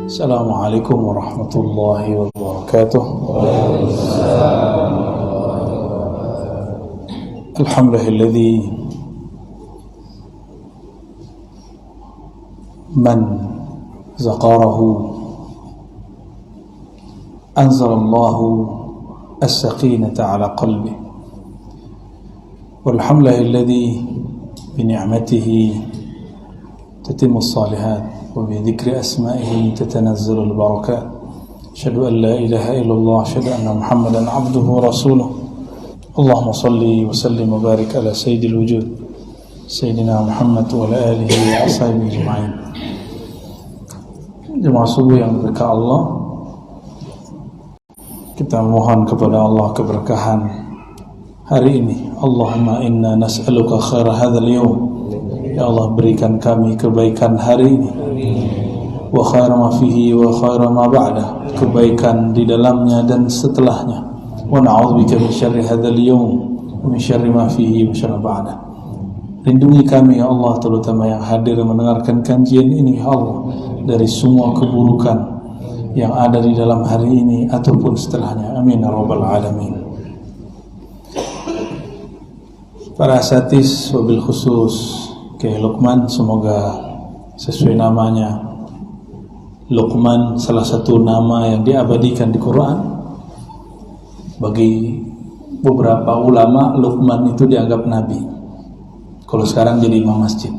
Assalamualaikum warahmatullahi wabarakatuh. Alhamdulilladzi man zaqarahu anzalallahu as-sakinata ala qalbi. Walhamdulilladzi bi ni'matihi tatimmu as-salihat wa bi dzikri asma'ihi tatanazzalu al-barakat. Asyhadu an la ilaha illallah, asyhadu anna Muhammadan 'abduhu wa rasuluh. Allahumma shalli wa sallim wa barik ala sayyidil wujud sayyidina Muhammad wa ala alihi wa ashabihi ajma'in. Jemaah subuh yang berkah Allah, kita mohon kepada Allah keberkahan hari ini. Allahumma inna nas'aluka khaira hadzal yawm. Ya Allah, berikan kami kebaikan hari ini, wa khaira ma fihi wa khaira ma ba'da, kebaikan di dalamnya dan setelahnya. Wa na'udzubika min syarri hadzal yawm wa min syarri ma fihi wa syarri ba'da. Lindungi kami ya Allah, terutama yang hadir mendengarkan kajian ini ya Allah, dari semua keburukan yang ada di dalam hari ini ataupun setelahnya. Amin ya rabbal alamin. Para asatis, wabil khusus Kiai Luqman, semoga sesuai namanya. Luqman salah satu nama yang diabadikan di Quran. Bagi beberapa ulama, Luqman itu dianggap nabi. Kalau sekarang jadi imam masjid.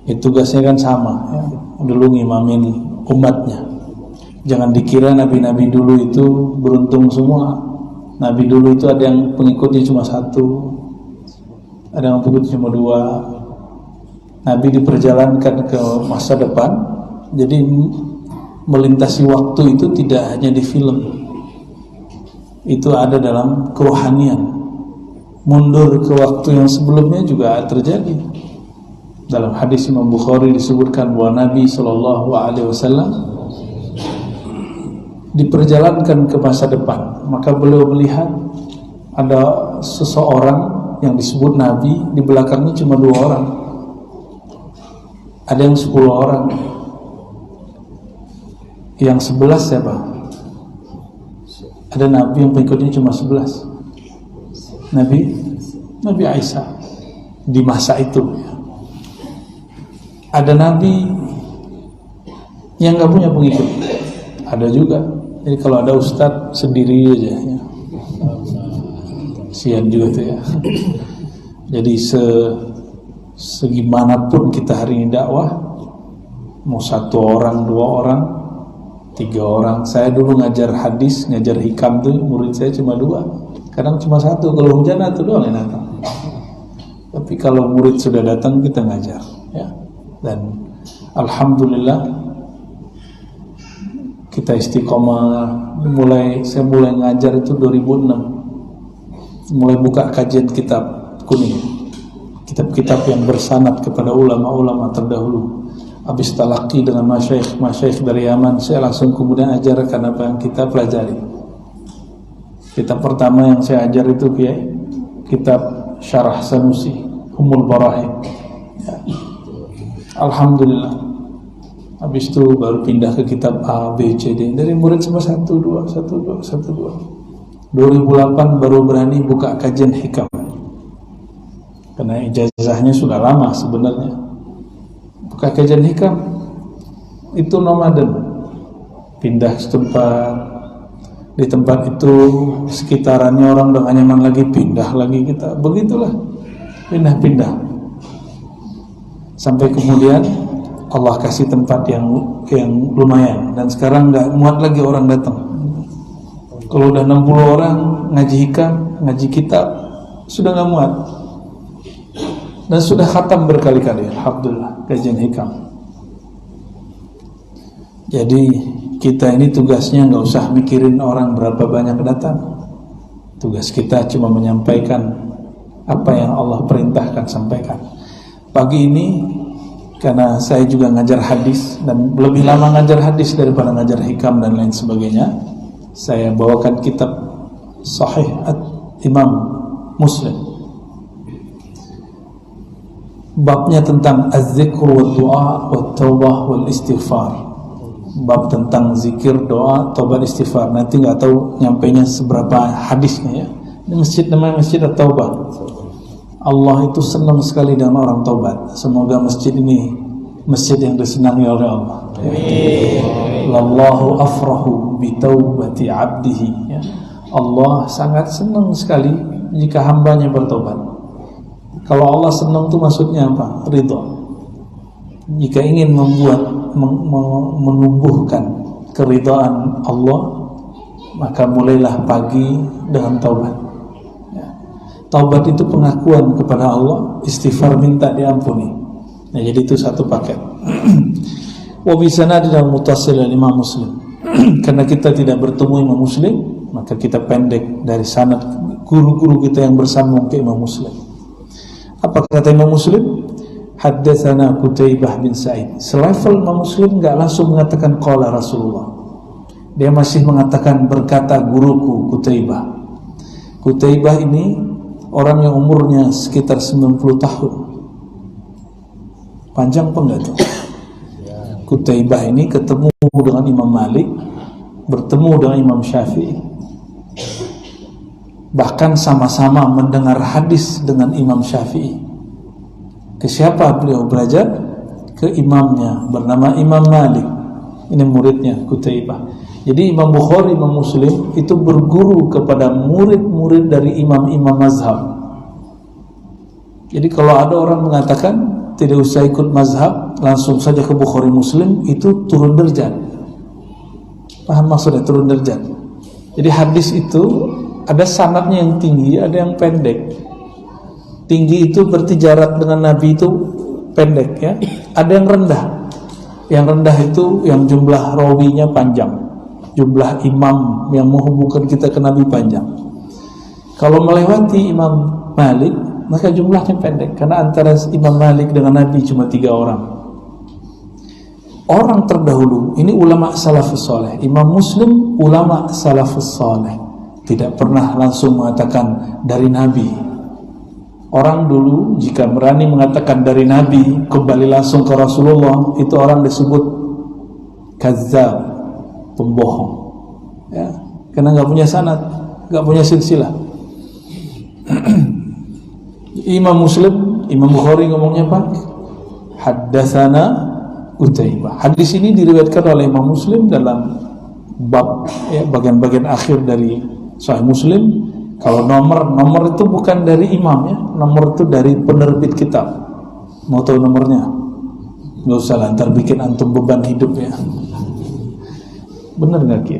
Tugasnya kan sama ya. Dulu ngimamin umatnya. Jangan dikira nabi-nabi dulu itu beruntung semua. Nabi dulu itu ada yang pengikutnya cuma satu, ada yang pengikutnya cuma dua. Nabi diperjalankan ke masa depan. Jadi melintasi waktu itu tidak hanya di film, itu ada dalam kerohanian. Mundur ke waktu yang sebelumnya juga terjadi. Dalam hadis Imam Bukhari disebutkan bahwa Nabi SAW diperjalankan ke masa depan. Maka beliau melihat ada seseorang yang disebut Nabi, di belakangnya cuma 2 orang. Ada yang 10 orang. Yang 11 siapa? Ada Nabi yang pengikutnya cuma 11. Nabi Isa di masa itu. Ada Nabi yang gak punya pengikut, ada juga. Jadi kalau ada ustadz sendiri aja ya. Sian juga tuh ya. Jadi segimanapun kita hari ini dakwah, mau 1 orang, 2 orang, 3 orang. Saya dulu ngajar hadis, ngajar hikam tuh, murid saya cuma 2. Kadang cuma 1, kalau hujan atau doang yang datang. Tapi kalau murid sudah datang, kita ngajar ya. Dan alhamdulillah kita istiqomah. Saya mulai ngajar itu 2006. Mulai buka kajian kitab kuning, kitab-kitab yang bersanad kepada ulama-ulama terdahulu. Habis talaqi dengan masyayikh dari Yaman, saya langsung kemudian ajarkan apa yang kita pelajari. Kitab pertama yang saya ajar itu kitab Syarah Sanusi, Ummul Barahim ya. Alhamdulillah. Habis itu baru pindah ke kitab A, B, C, D. Dari murid cuma 1, 2. 2008 baru berani buka kajian hikam. Karena ijazahnya sudah lama sebenarnya. Buka kajian hikam itu nomaden. Pindah setempat. Di tempat itu sekitarannya orang udah gak nyaman lagi, pindah lagi kita. Begitulah. Pindah-pindah. Sampai kemudian Allah kasih tempat yang lumayan, dan sekarang nggak muat lagi orang datang. Kalau udah 60 orang ngaji hikam, ngaji kitab, sudah nggak muat. Dan sudah khatam berkali-kali, alhamdulillah, kajian hikam. Jadi kita ini tugasnya nggak usah mikirin orang berapa banyak datang. Tugas kita cuma menyampaikan apa yang Allah perintahkan sampaikan. Pagi ini karena saya juga ngajar hadis dan lebih lama ngajar hadis daripada ngajar hikam dan lain sebagainya, saya bawakan kitab Sahih Imam Muslim. babnya tentang az-zikr wa du'a wa taubah wal istighfar. Bab tentang zikir, doa, taubat, istighfar. Nanti nggak tahu nyampainya seberapa hadisnya ya. Ini masjid namanya Masjid At-Taubah. Allah itu senang sekali dengan orang taubat. Semoga masjid ini masjid yang disenangi oleh Allah. Wallahu afrahu bi taubati 'abdihi ya. Allah sangat senang sekali jika hambanya bertobat. Kalau Allah senang itu maksudnya apa? Ridha. Jika ingin menumbuhkan keridhaan Allah, maka mulailah pagi dengan taubat ya. Taubat itu pengakuan kepada Allah, istighfar minta diampuni. Nah, jadi itu satu paket. Wa bi sanadil muttasil Imam Muslim. Karena kita tidak bertemu Imam Muslim, maka kita pendek dari sanad guru-guru kita yang bersambung ke Imam Muslim. Apa kata Imam Muslim? Haddatsana Qutaibah bin Sa'id. Selevel Imam Muslim enggak langsung mengatakan qala Rasulullah. Dia masih mengatakan berkata guruku Qutaibah. Qutaibah ini orang yang umurnya sekitar 90 tahun. Panjang apa enggak tuh? Qutaibah ini ketemu dengan Imam Malik, bertemu dengan Imam Syafi'i. Bahkan sama-sama mendengar hadis dengan Imam Syafi'i. Ke siapa beliau belajar? Ke imamnya bernama Imam Malik. Ini muridnya Qutaibah. Jadi Imam Bukhari, Imam Muslim itu berguru kepada murid-murid dari imam-imam mazhab. Jadi kalau ada orang mengatakan tidak usah ikut mazhab, langsung saja ke Bukhari Muslim, itu turun derajat. Paham maksudnya turun derajat? Jadi hadis itu ada sanadnya yang tinggi, ada yang pendek. Tinggi itu berarti jarak dengan Nabi itu pendek ya. Ada yang rendah. Yang rendah itu yang jumlah rawinya panjang, jumlah imam yang menghubungkan kita ke Nabi panjang. Kalau melewati Imam Malik, maka jumlahnya pendek. Karena antara Imam Malik dengan Nabi cuma 3 orang. Orang terdahulu, ini ulama salafus saleh. Imam Muslim ulama salafus saleh, tidak pernah langsung mengatakan dari Nabi. Orang dulu jika berani mengatakan dari Nabi kembali langsung ke Rasulullah, itu orang disebut kazzab, pembohong ya. Karena nggak punya sanad, nggak punya silsilah. Imam Muslim, Imam Bukhari ngomongnya apa? Haddatsana Qutaibah. Hadis ini diriwayatkan oleh Imam Muslim dalam bab ya, bagian-bagian akhir dari Sahih Muslim. Kalau nomor itu bukan dari imam ya, nomor itu dari penerbit kitab. Mau tahu nomornya? Nggak usah lah, ntar bikin antum beban hidup ya. Bener nggak Ki?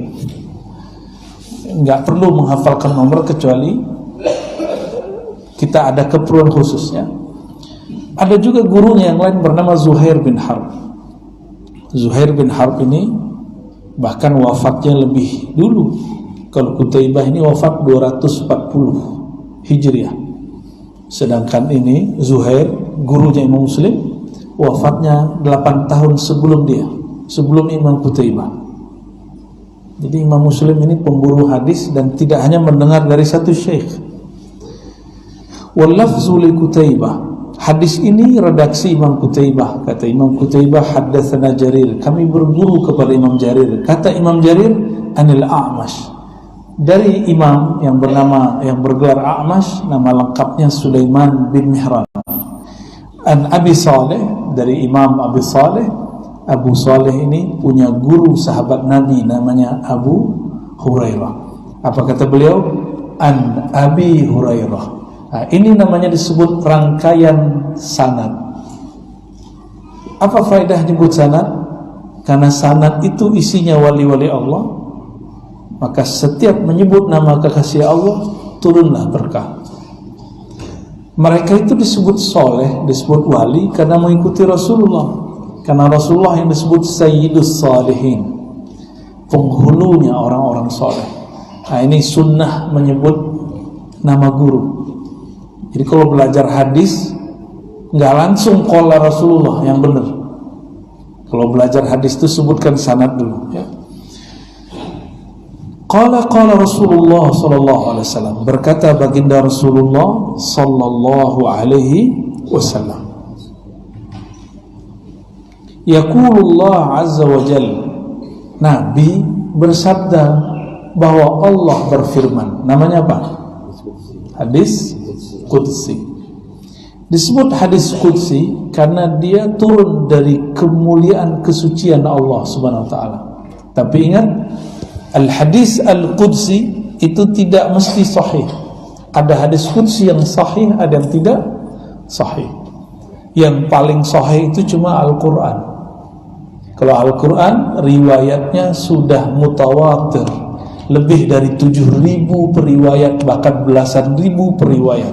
Nggak perlu menghafalkan nomor kecuali kita ada keperluan khususnya. Ada juga gurunya yang lain bernama Zuhair bin Harb. Zuhair bin Harb ini bahkan wafatnya lebih dulu. Kalau Qutaibah ini wafat 240 Hijriah. Sedangkan ini Zuhair, gurunya Imam Muslim, wafatnya 8 tahun sebelum dia, sebelum Imam Qutaibah. Jadi Imam Muslim ini pemburu hadis dan tidak hanya mendengar dari satu syekh. Wal lafzu li Qutaibah. Hadis ini redaksi Imam Qutaibah. Kata Imam Qutaibah, haddatsana Jarir. Kami berguru kepada Imam Jarir. Kata Imam Jarir, anil A'mash. Dari imam yang bergelar A'mash, nama lengkapnya Sulaiman bin Mihran. An Abi Saleh, dari Imam Abi Saleh. Abu Saleh ini punya guru sahabat Nabi namanya Abu Hurairah. Apa kata beliau? An Abi Hurairah. Nah, ini namanya disebut rangkaian sanad. Apa faedah nyebut sanad? Karena sanad itu isinya wali-wali Allah. Maka setiap menyebut nama kekasih Allah, turunlah berkah. Mereka itu disebut soleh, disebut wali karena mengikuti Rasulullah. Karena Rasulullah yang disebut Sayyidus Salihin, penghulunya orang-orang soleh. Nah, ini sunnah menyebut nama guru. Jadi kalau belajar hadis, nggak langsung qala Rasulullah yang benar. Kalau belajar hadis itu sebutkan sanad dulu ya. Qala Rasulullah sallallahu alaihi wasallam, berkata baginda Rasulullah sallallahu alaihi wasallam. Yaqulullah azza wa jalla, Nabi bersabda bahwa Allah berfirman. Namanya apa? Hadis Qudsi. Disebut hadis Qudsi karena dia turun dari kemuliaan kesucian Allah Subhanahu wa taala. Tapi ingat, al-hadis al-Qudsi itu tidak mesti sahih. Ada hadis Qudsi yang sahih, ada yang tidak sahih. Yang paling sahih itu cuma Al-Quran. Kalau Al-Quran riwayatnya sudah mutawatir, lebih dari 7.000 periwayat, bahkan belasan ribu periwayat.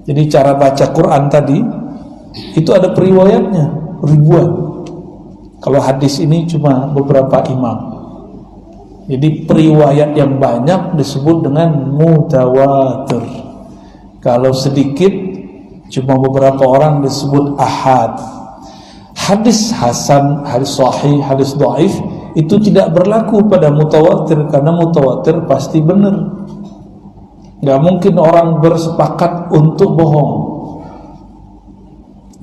Jadi cara baca Quran tadi itu ada periwayatnya ribuan. Kalau hadis ini cuma beberapa imam. Jadi periwayat yang banyak disebut dengan mutawatir. Kalau sedikit, cuma beberapa orang disebut ahad. Hadis hasan, hadis sahih, hadis dhaif itu tidak berlaku pada mutawatir, karena mutawatir pasti benar. Gak mungkin orang bersepakat untuk bohong.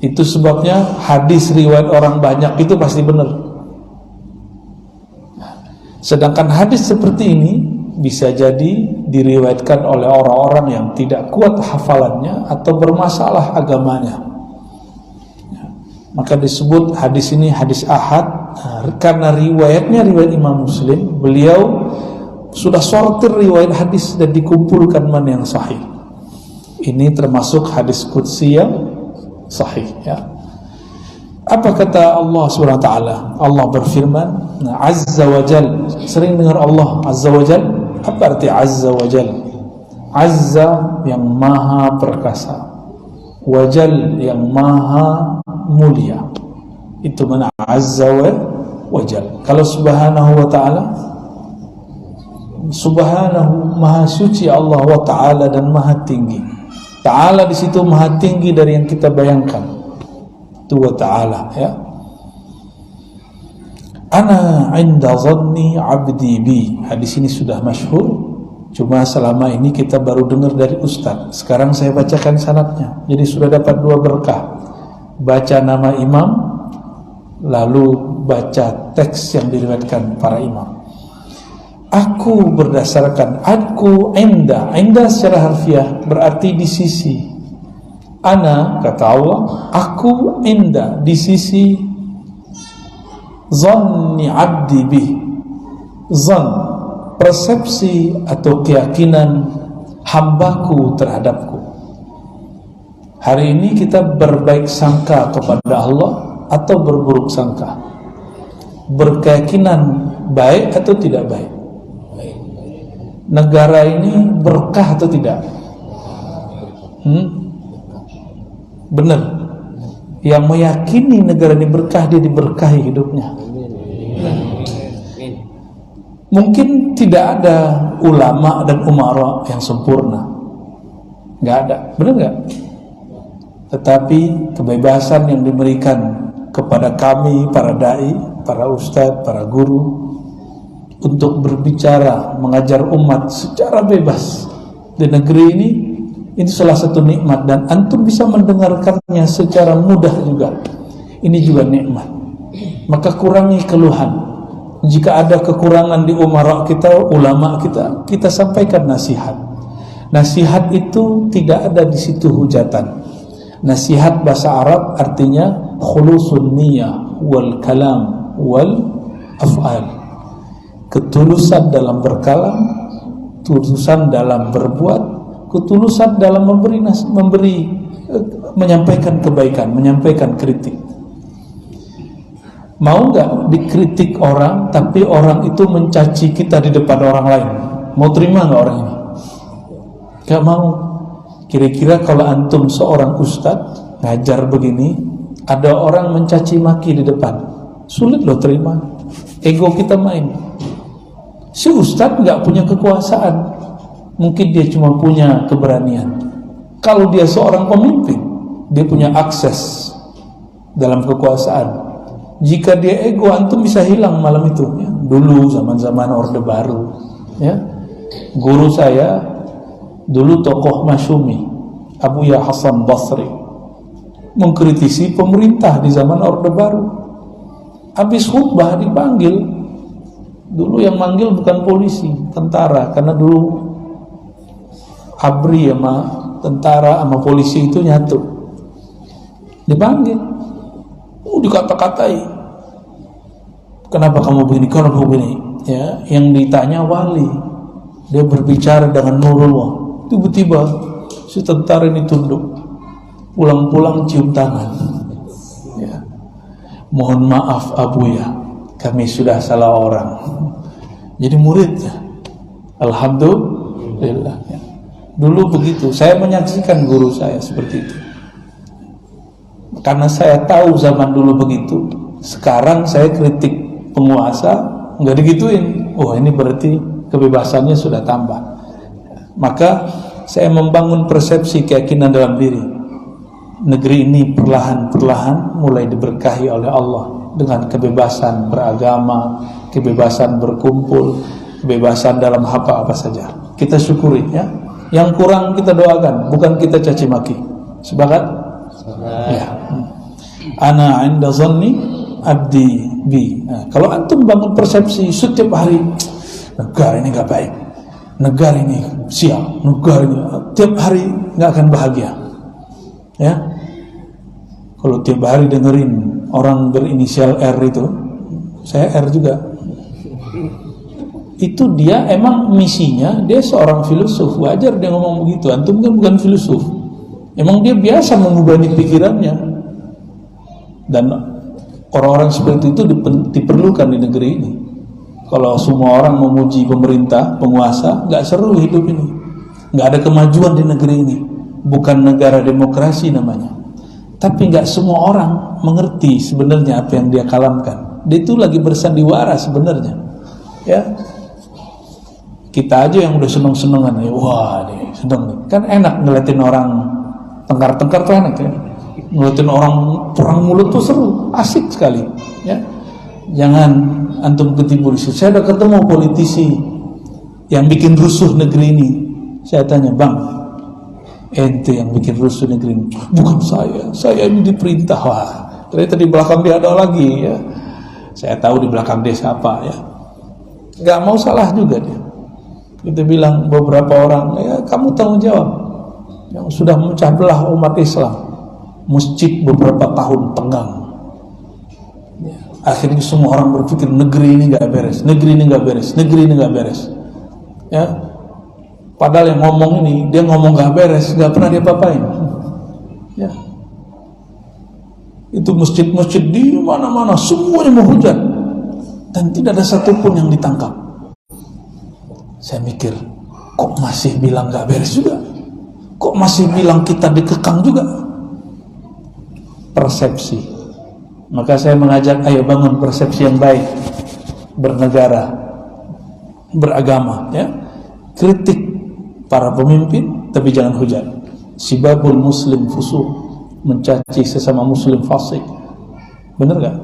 Itu sebabnya hadis riwayat orang banyak itu pasti benar. Sedangkan hadis seperti ini bisa jadi diriwayatkan oleh orang-orang yang tidak kuat hafalannya atau bermasalah agamanya. Maka disebut hadis ini hadis ahad, karena riwayatnya riwayat Imam Muslim. Beliau sudah sortir riwayat hadis dan dikumpulkan mana yang sahih. Ini termasuk hadis qudsi yang sahih, ya. Apa kata Allah Subhanahu wa taala? Allah berfirman, Azza wa Jal. Sering dengar Allah Azza wa Jal. Apa arti Azza wa Jal? Azza yang maha perkasa, Wajal yang maha mulia. Itu mana Azza wa Jal. Kalau Subhanahu wa ta'ala, Subhanahu maha suci Allah wa ta'ala dan maha tinggi. Ta'ala di situ maha tinggi dari yang kita bayangkan. Itu wa ta'ala, ya. Ana inda zanni abdi bi. Hadis ini sudah masyhur. Cuma selama ini kita baru dengar dari Ustaz. Sekarang saya bacakan sanadnya. Jadi sudah dapat 2 berkah. Baca nama imam, lalu baca teks yang diriwayatkan para imam. Aku berdasarkan, aku inda secara harfiah berarti di sisi. Ana, kata Allah, aku inda di sisi zanni abdi bih. Zan, persepsi atau keyakinan hambaku terhadapku. Hari ini kita berbaik sangka kepada Allah atau berburuk sangka? Berkeyakinan baik atau tidak baik? Negara ini berkah atau tidak? Benar. Yang meyakini negara ini berkah, dia diberkahi hidupnya. Mungkin tidak ada ulama dan umara yang sempurna, nggak ada, benar nggak? Tetapi kebebasan yang diberikan kepada kami, para dai, para ustadz, para guru, untuk berbicara, mengajar umat secara bebas di negeri ini salah satu nikmat, dan antum bisa mendengarkannya secara mudah juga. Ini juga nikmat. Maka kurangi keluhan. Jika ada kekurangan di umara kita, ulama kita, kita sampaikan nasihat. Nasihat itu tidak ada di situ hujatan. Nasihat bahasa Arab artinya khulusun niyah wal kalam wal af'al. Ketulusan dalam berkalam, ketulusan dalam berbuat, ketulusan dalam menyampaikan kebaikan, menyampaikan kritik. Mau nggak dikritik orang, tapi orang itu mencaci kita di depan orang lain? Mau terima nggak orang ini? Nggak mau. Kira-kira kalau antum seorang ustadz ngajar begini, ada orang mencaci maki di depan, sulit loh terima. Ego kita main. Si ustadz nggak punya kekuasaan, mungkin dia cuma punya keberanian. Kalau dia seorang pemimpin, dia punya akses dalam kekuasaan. Jika dia ego, antum bisa hilang malam itu, ya. Dulu zaman-zaman Orde Baru, ya. Guru saya dulu tokoh masyumi, Abu Ya Hasan Basri, mengkritisi pemerintah di zaman Orde Baru. Habis khutbah dipanggil. Dulu yang manggil bukan polisi, tentara, karena dulu ABRI sama tentara sama polisi itu nyatu. Dipanggil, dikata-katai. Kenapa kamu begini? Kenapa begini? Ya, yang ditanya wali, dia berbicara dengan nurullah. Tiba-tiba si tentara ini tunduk, pulang-pulang cium tangan. Ya. Mohon maaf Abuya, kami sudah salah orang. Jadi muridnya, alhamdulillah. Ya. Dulu begitu, saya menyaksikan guru saya seperti itu. Karena saya tahu zaman dulu begitu. Sekarang saya kritik penguasa, nggak digituin. Oh, ini berarti kebebasannya sudah tambah. Maka saya membangun persepsi keyakinan dalam diri. Negeri ini perlahan-perlahan mulai diberkahi oleh Allah dengan kebebasan beragama, kebebasan berkumpul, kebebasan dalam apa-apa saja. Kita syukuri ya. Yang kurang kita doakan, bukan kita caci maki. Sepakat? Ya. Ana 'inda zanni abdi bi. Nah, kalau antum bangun persepsi setiap hari, negara ini enggak baik, negara ini sial, negara ini, tiap hari enggak akan bahagia. Ya. Kalau tiap hari dengerin orang berinisial R itu, saya R juga. Itu dia emang misinya, dia seorang filosof, wajar dia ngomong begitu. Antum kan bukan filosof, emang dia biasa membebani pikirannya. Dan orang-orang seperti itu diperlukan di negeri ini. Kalau semua orang memuji pemerintah, penguasa, nggak seru hidup ini, nggak ada kemajuan di negeri ini. Bukan negara demokrasi namanya. Tapi nggak semua orang mengerti sebenarnya apa yang dia kalamkan. Dia itu lagi bersandiwara sebenarnya, ya. Kita aja yang udah seneng-senengan ya, wah nih seneng nih. Kan enak ngeliatin orang tengkar-tengkar tuh enak ya. Ngeliatin orang perang mulut tuh seru, asik sekali ya. Jangan antum ketipu. Saya udah ketemu politisi yang bikin rusuh negeri ini. Saya tanya, bang, ente yang bikin rusuh negeri ini? Bukan saya ini diperintah. Wah, ternyata di belakang dia ada lagi ya. Saya tahu di belakang dia siapa ya. Gak mau salah juga dia. Kita bilang beberapa orang, ya kamu tanggung jawab yang sudah memecah belah umat Islam. Masjid beberapa tahun tenggang. Ya, akhirnya semua orang berpikir negeri ini nggak beres, negeri ini nggak beres, negeri ini nggak beres. Ya, padahal yang ngomong ini dia ngomong nggak beres, nggak pernah dia papain. Ya, itu masjid-masjid di mana-mana semuanya menghujat dan tidak ada satupun yang ditangkap. Saya mikir, kok masih bilang gak beres juga? Kok masih bilang kita dikekang juga? Persepsi. Maka saya mengajak, ayo bangun persepsi yang baik, bernegara, beragama ya. Kritik para pemimpin, tapi jangan hujat. Sibabul muslim fusuq, mencaci sesama muslim fasik. Bener gak?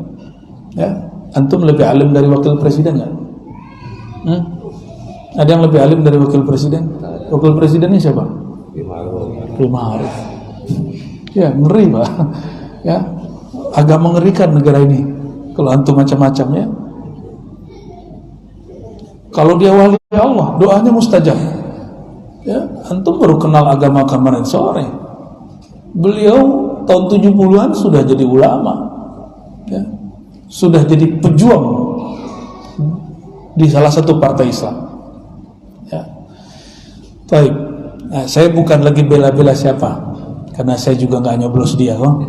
Ya, antum lebih alim dari wakil presiden gak? Ada yang lebih alim dari wakil presiden? Wakil presidennya siapa? Ma'ruf. Ya, ngeri Pak. Ya, agak mengerikan negara ini kalau antum macam-macam ya. Kalau dia wali Allah, doanya mustajab. Ya, antum baru kenal agama kemarin sore. Beliau tahun 70-an sudah jadi ulama. Ya, sudah jadi pejuang di salah satu partai Islam. Ya. Baik. Nah, saya bukan lagi bela-bela siapa, karena saya juga nggak nyoblos dia, kok.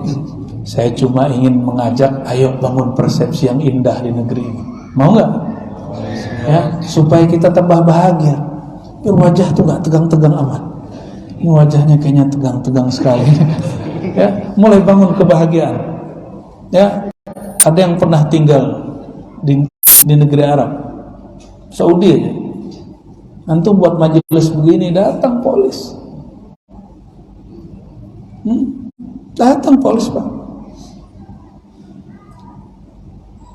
Saya cuma ingin mengajak, ayo bangun persepsi yang indah di negeri ini. Mau nggak? Ya, supaya kita tambah bahagia. Biar wajah tuh nggak tegang-tegang amat. Ini wajahnya kayaknya tegang-tegang sekali. Ya, mulai bangun kebahagiaan. Ya, ada yang pernah tinggal di negeri Arab, Saudi aja. Antum buat majelis begini, datang polis. Datang polis Pak.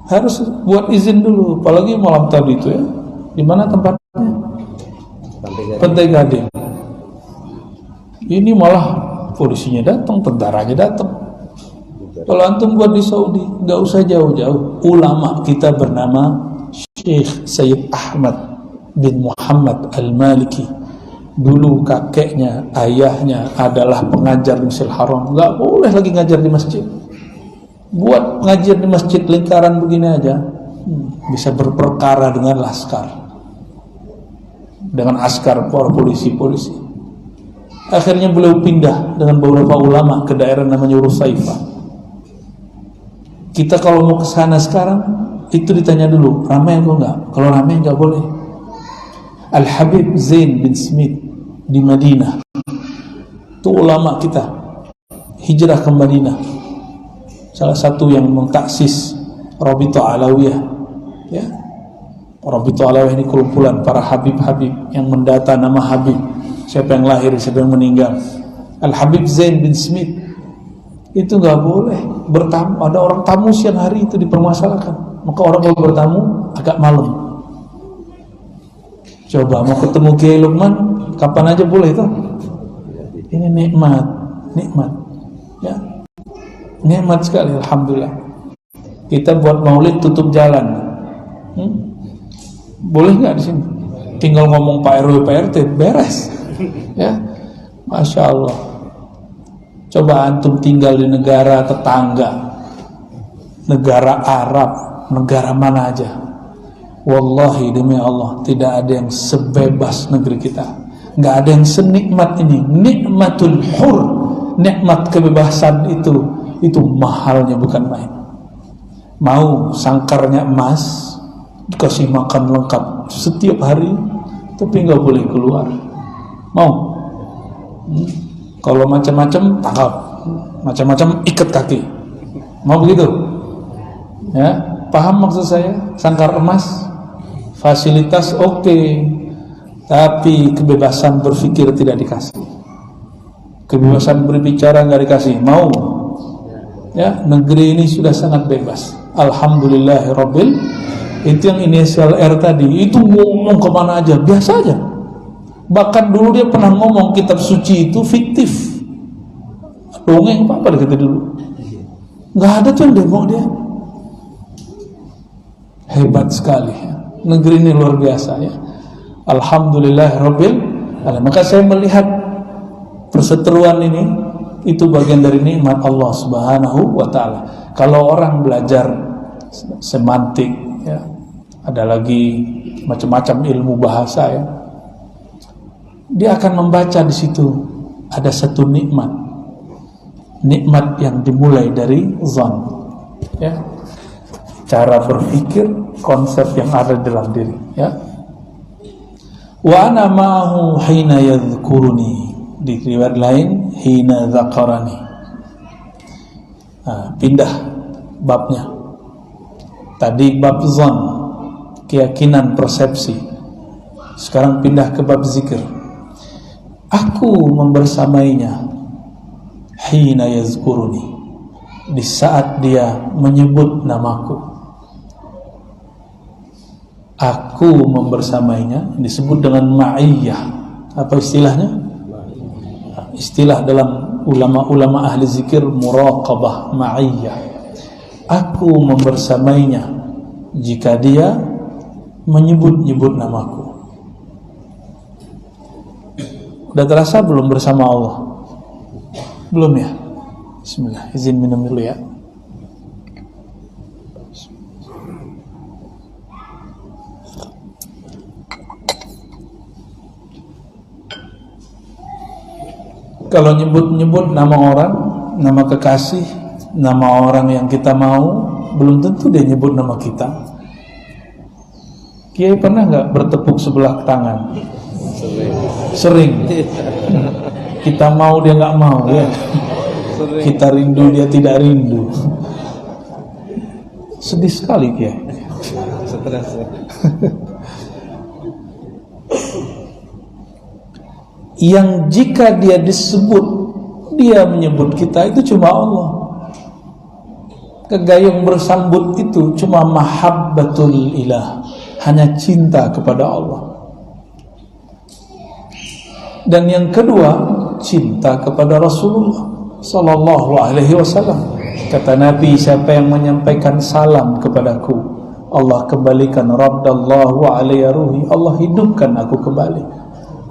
Harus buat izin dulu, apalagi malam tadi itu ya. Di mana tempatnya? Pantai Gading. Ini malah polisinya datang, tentaranya datang. Kalau antum buat di Saudi, nggak usah jauh-jauh. Ulama kita bernama Syekh Sayyid Ahmad bin Muhammad Al-Maliki. Dulu kakeknya, ayahnya adalah pengajar di Masjidil Haram. Nggak boleh lagi ngajar di masjid. Buat pengajian di masjid lingkaran begini aja, bisa berperkara dengan laskar, dengan askar, polisi. Akhirnya beliau pindah dengan beberapa ulama ke daerah namanya Rusaifah. Kita kalau mau ke sana sekarang, itu ditanya dulu, ramai atau enggak? Kalau ramai enggak boleh. Al-Habib Zain bin Smith di Madinah, itu ulama kita, hijrah ke Madinah, salah satu yang mentaksis Rabita Alawiyah, ya. Rabita Alawiyah ini kumpulan para habib-habib yang mendata nama habib, siapa yang lahir, siapa yang meninggal. Al-Habib Zain bin Smith itu nggak boleh bertamu. Ada orang tamu siang hari itu dipermasalahkan, maka orang mau bertamu agak malam. Coba mau ketemu Kiai Lukman kapan aja boleh itu. Ini nikmat, ya, nikmat sekali, alhamdulillah. Kita buat maulid tutup jalan, boleh nggak di sini? Tinggal ngomong Pak RW Pak RT beres, ya, masya Allah. Coba antum tinggal di negara tetangga, negara Arab, negara mana aja, wallahi demi Allah tidak ada yang sebebas negeri kita, nggak ada yang senikmat ini. Nikmatul hur, nikmat kebebasan itu mahalnya bukan main. Mau sangkarnya emas, dikasih makan lengkap setiap hari, tapi nggak boleh keluar. Mau? Kalau macam-macam tangkap, macam-macam ikat kaki, mau begitu? Ya, paham maksud saya? Sangkar emas, fasilitas oke, tapi kebebasan berpikir tidak dikasih, kebebasan berbicara nggak dikasih. Mau? Ya, negeri ini sudah sangat bebas. Alhamdulillahirabbil. Itu yang inisial R tadi, itu ngomong kemana aja, biasa aja. Bahkan dulu dia pernah ngomong kitab suci itu fiktif, dongeng apa gitu dulu. Nggak ada tuh yang demo dia. Hebat sekali ya. Negeri ini luar biasa ya. Alhamdulillahirabbil alamin. Maka saya melihat perseteruan ini itu bagian dari nikmat Allah Subhanahu wa taala. Kalau orang belajar semantik ya, ada lagi macam-macam ilmu bahasa ya, dia akan membaca di situ ada satu nikmat yang dimulai dari zon, ya, cara berpikir, konsep yang ada dalam diri, ya. Wa ana ma'ahu hina yadhkuruni, di riwayat lain hina dzakarani. Nah, pindah babnya. Tadi bab zon, keyakinan, persepsi. Sekarang pindah ke bab zikir. Aku membersamainya hina yazkuruni, di saat dia menyebut namaku. Aku membersamainya disebut dengan ma'iyah. Apa istilahnya? Istilah dalam ulama-ulama ahli zikir muraqabah, ma'iyah. Aku membersamainya jika dia menyebut-nyebut namaku. Udah terasa belum bersama Allah? Belum ya? Bismillah, izin minum dulu ya. Kalau nyebut-nyebut nama orang, nama kekasih, nama orang yang kita mau, belum tentu dia nyebut nama kita. Kiai pernah nggak bertepuk sebelah tangan? Sering. Kita mau dia nggak mau ya. Kita rindu dia tidak rindu. Sedih sekali Kiai. Yang jika dia disebut, dia menyebut kita, itu cuma Allah. Kegayung bersambut itu cuma mahabbatul ilah, hanya cinta kepada Allah. Dan yang kedua, cinta kepada Rasulullah sallallahu alaihi wasallam. Kata Nabi, siapa yang menyampaikan salam kepadaku, Allah kembalikan raddallahu alayya ruhi, Allah hidupkan aku kembali.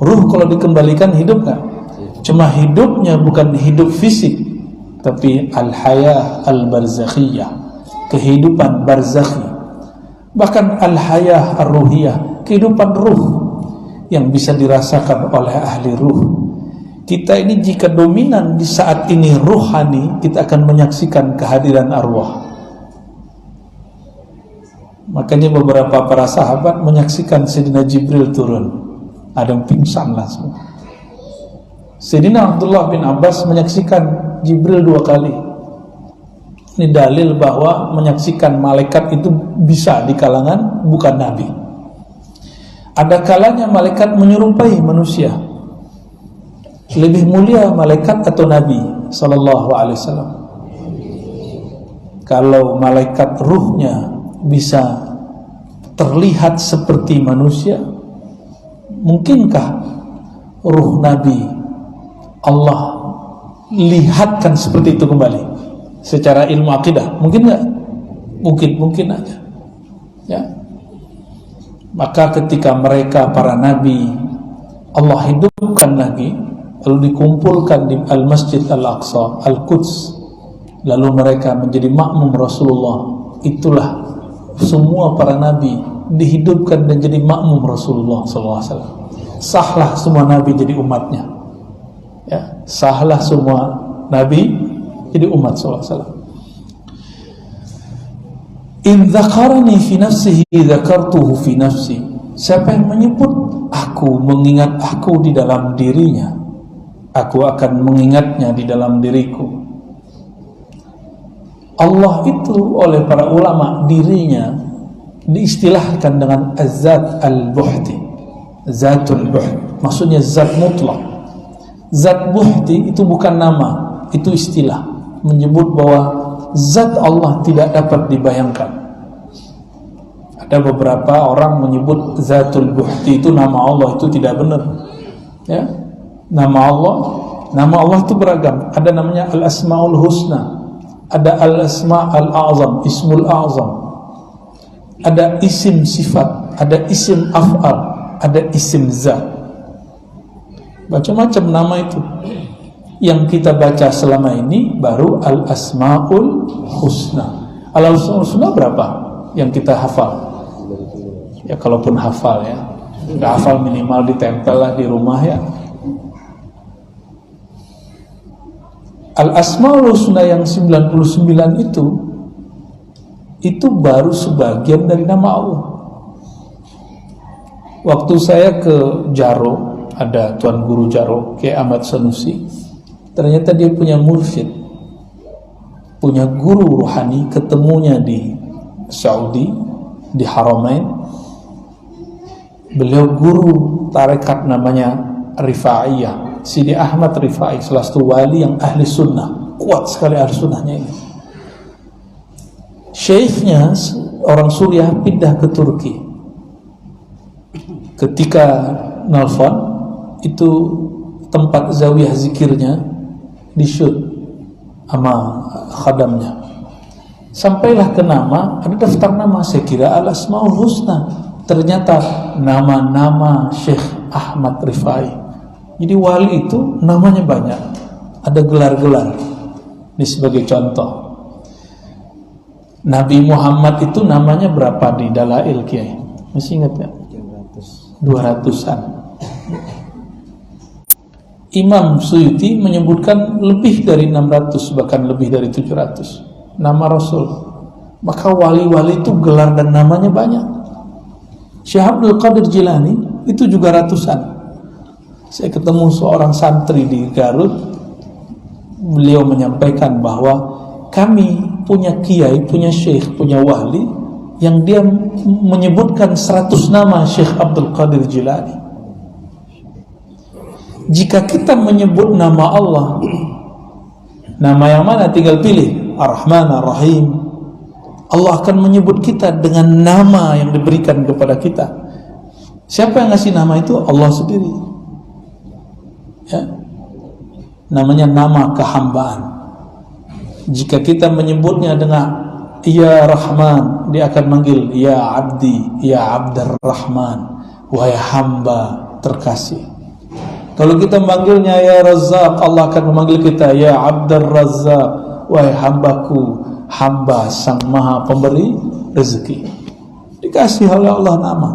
Ruh kalau dikembalikan hidup gak? Cuma hidupnya bukan hidup fisik, tapi al-hayah al-barzakhiyah, kehidupan barzakhi. Bahkan al-hayah ar-ruhiyah, kehidupan ruh yang bisa dirasakan oleh ahli ruh. Kita ini jika dominan di saat ini ruhani, kita akan menyaksikan kehadiran arwah. Makanya beberapa para sahabat menyaksikan Sayyidina Jibril turun, ada yang pingsan langsung. Sayyidina Abdullah bin Abbas menyaksikan Jibril 2 kali. Ini dalil bahwa menyaksikan malaikat itu bisa di kalangan bukan nabi. Ada kalanya malaikat menyerupai manusia. Lebih mulia malaikat atau nabi sallallahu alaihi wasallam? Kalau malaikat ruhnya bisa terlihat seperti manusia, mungkinkah ruh nabi Allah lihatkan seperti itu kembali secara ilmu akidah? Mungkin nggak? Mungkin aja ya. Maka ketika mereka para nabi Allah hidupkan lagi, lalu dikumpulkan di Al-Masjid Al-Aqsa, Al-Quds, lalu mereka menjadi makmum Rasulullah, itulah semua para nabi dihidupkan dan jadi makmum Rasulullah SAW. Sahlah semua nabi jadi umatnya ya, sahlah semua nabi jadi umat SAW. In dzakarani fi nafsihi dzakartuhu fi nafsi. Siapa yang menyebut aku, mengingat aku di dalam dirinya, aku akan mengingatnya di dalam diriku. Allah itu oleh para ulama dirinya diistilahkan dengan az-zat al-buhti, zatul buht, maksudnya zat mutlak. Zat buhti itu bukan nama, itu istilah menyebut bahwa zat Allah tidak dapat dibayangkan. Ada beberapa orang menyebut zatul buhti itu nama Allah, itu tidak benar ya. Nama Allah itu beragam. Ada namanya al-asmaul husna, ada al-asma al-a'zam, ismul a'zam, ada isim sifat, ada isim af'al, ada isim zat, macam-macam nama itu. Yang kita baca selama ini baru al-asmaul husna. Al-asmaul husna berapa yang kita hafal? Ya kalaupun hafal ya, nggak hafal minimal ditempel lah di rumah ya. Al-asmaul husna yang 99 itu baru sebagian dari nama Allah. Waktu saya ke Jaro, ada Tuan Guru Jaro, Kiai Ahmad Sanusi, ternyata dia punya mursyid, punya guru rohani, ketemunya di Saudi, di Haramain. Beliau guru tarekat namanya Rifaiyah, Sidi Ahmad Rifai, salah satu wali yang ahli sunnah, kuat sekali ahli sunnahnya ini. Syekhnya orang Suriah pindah ke Turki. Ketika nelfon, itu tempat zawiyah zikirnya di-shoot sama khadamnya. Sampailah ke nama, ada daftar nama, saya kira al-asmaul husna, ternyata nama-nama Syekh Ahmad Rifai. Jadi wali itu namanya banyak, ada gelar-gelar. Ini sebagai contoh, Nabi Muhammad itu namanya berapa di Dalail Kiai? Masih ingat gak? 200-an. Imam Suyuti menyebutkan lebih dari 600, bahkan lebih dari 700 nama Rasul. Maka wali-wali itu gelar dan namanya banyak. Syekh Abdul Qadir Jilani itu juga ratusan. Saya ketemu seorang santri di Garut, beliau menyampaikan bahwa kami punya kiai, punya syekh, punya wali yang dia menyebutkan 100 nama Syekh Abdul Qadir Jilani. Jika kita menyebut nama Allah, nama yang mana tinggal pilih, Ar-Rahman, Ar-Rahim, Allah akan menyebut kita dengan nama yang diberikan kepada kita. Siapa yang ngasih nama itu? Allah sendiri ya. Namanya nama kehambaan. Jika kita menyebutnya dengan Ya Rahman, dia akan manggil Ya Abdi, Ya Abdur Rahman, wahai hamba terkasih. Kalau kita memanggilnya Ya Razzaq, Allah akan memanggil kita Ya Abdur Razzaq, wahai hambaku, hamba sang maha pemberi rezeki. Dikasih oleh Allah nama,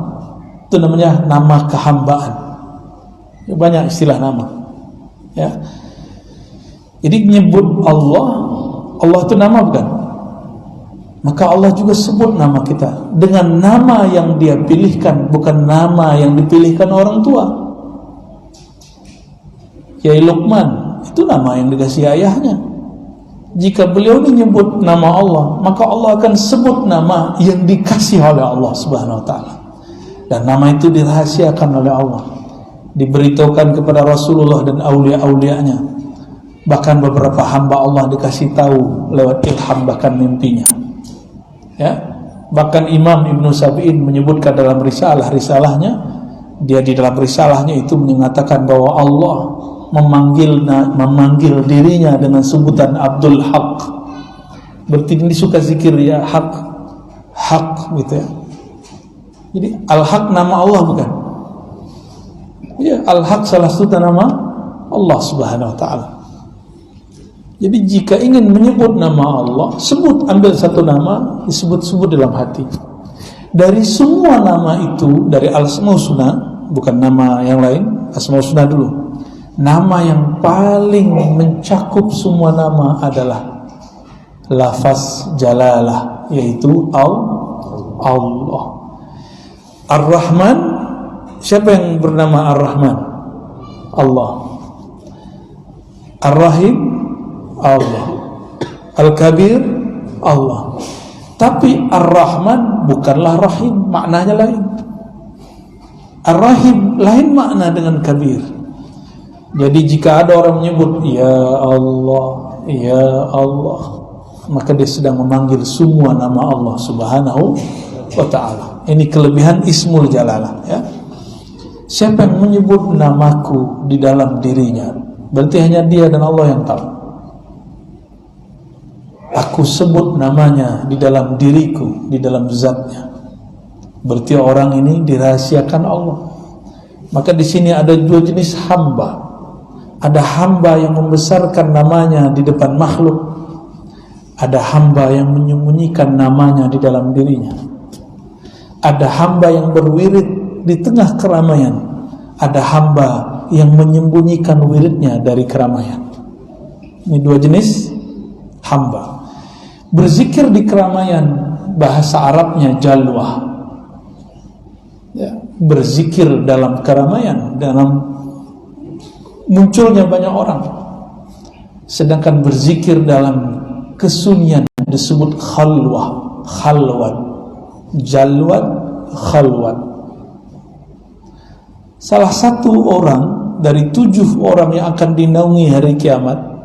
itu namanya nama kehambaan. Ya, banyak istilah nama, ya. Jadi menyebut Allah, Allah itu nama bukan? Maka Allah juga sebut nama kita dengan nama yang dia pilihkan, bukan nama yang dipilihkan orang tua. Kiai Luqman itu nama yang dikasih ayahnya. Jika beliau menyebut nama Allah, maka Allah akan sebut nama yang dikasih oleh Allah Subhanahu wa taala. Dan nama itu dirahasiakan oleh Allah, diberitahukan kepada Rasulullah dan aulia-aulianya. Bahkan beberapa hamba Allah dikasih tahu lewat ilham, bahkan mimpinya. Ya, bahkan Imam Ibnu Sabi'in menyebutkan dalam risalahnya, dia di dalam risalahnya itu menyatakan bahwa Allah memanggil dirinya dengan sebutan Abdul Haq. Berarti ini suka zikir ya, hak gitu ya. Jadi Al-Haq nama Allah bukan? Ya, Al-Haq salah satu nama Allah Subhanahu wa taala. Jadi jika ingin menyebut nama Allah, ambil satu nama, disebut-sebut dalam hati. Dari semua nama itu, dari Al-Asmaul Husna, bukan nama yang lain, Asmaul Husna dulu. Nama yang paling mencakup semua nama adalah lafaz jalalah, yaitu Allah. Ar-Rahman, siapa yang bernama Ar-Rahman? Allah. Ar-Rahim, Allah. Al-Kabir, Allah. Tapi Ar-Rahman bukanlah Rahim, maknanya lain. Ar-Rahim lain makna dengan Kabir. Jadi jika ada orang menyebut Ya Allah, Ya Allah, maka dia sedang memanggil semua nama Allah Subhanahu wa ta'ala. Ini kelebihan Ismul Jalalah, ya. Siapa yang menyebut namaku di dalam dirinya, berarti hanya dia dan Allah yang tahu. Aku sebut namanya di dalam diriku, di dalam zatnya, berarti orang ini dirahasiakan Allah. Maka di sini ada dua jenis hamba. Ada hamba yang membesarkan namanya di depan makhluk, ada hamba yang menyembunyikan namanya di dalam dirinya. Ada hamba yang berwirid di tengah keramaian, ada hamba yang menyembunyikan wiridnya dari keramaian. Ini dua jenis hamba. Berzikir di keramaian, bahasa Arabnya jalwah, ya, berzikir dalam keramaian, dalam munculnya banyak orang. Sedangkan berzikir dalam kesunyian disebut khalwah, khalwat, jalwat, khalwat. Salah satu orang dari 7 orang yang akan dinaungi hari kiamat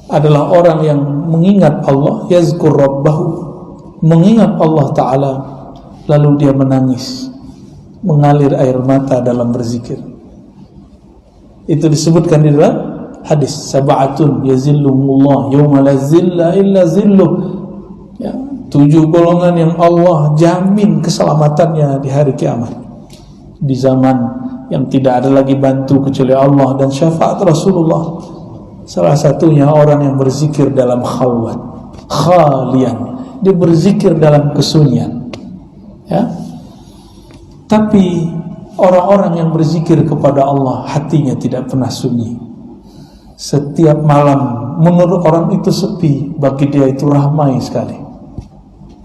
adalah orang yang mengingat Allah, yazkur rabbahu, mengingat Allah Ta'ala, lalu dia menangis, mengalir air mata dalam berzikir. Itu disebutkan di dalam hadis, sab'atun yazilluhumullah yawma la zilla illa zilluh, ya, 7 golongan yang Allah jamin keselamatannya di hari kiamat, di zaman yang tidak ada lagi bantu kecuali Allah dan syafaat Rasulullah. Salah satunya orang yang berzikir dalam khalwat, khalian, dia berzikir dalam kesunyian, ya. Tapi orang-orang yang berzikir kepada Allah, hatinya tidak pernah sunyi. Setiap malam menurut orang itu sepi, bagi dia itu ramai sekali,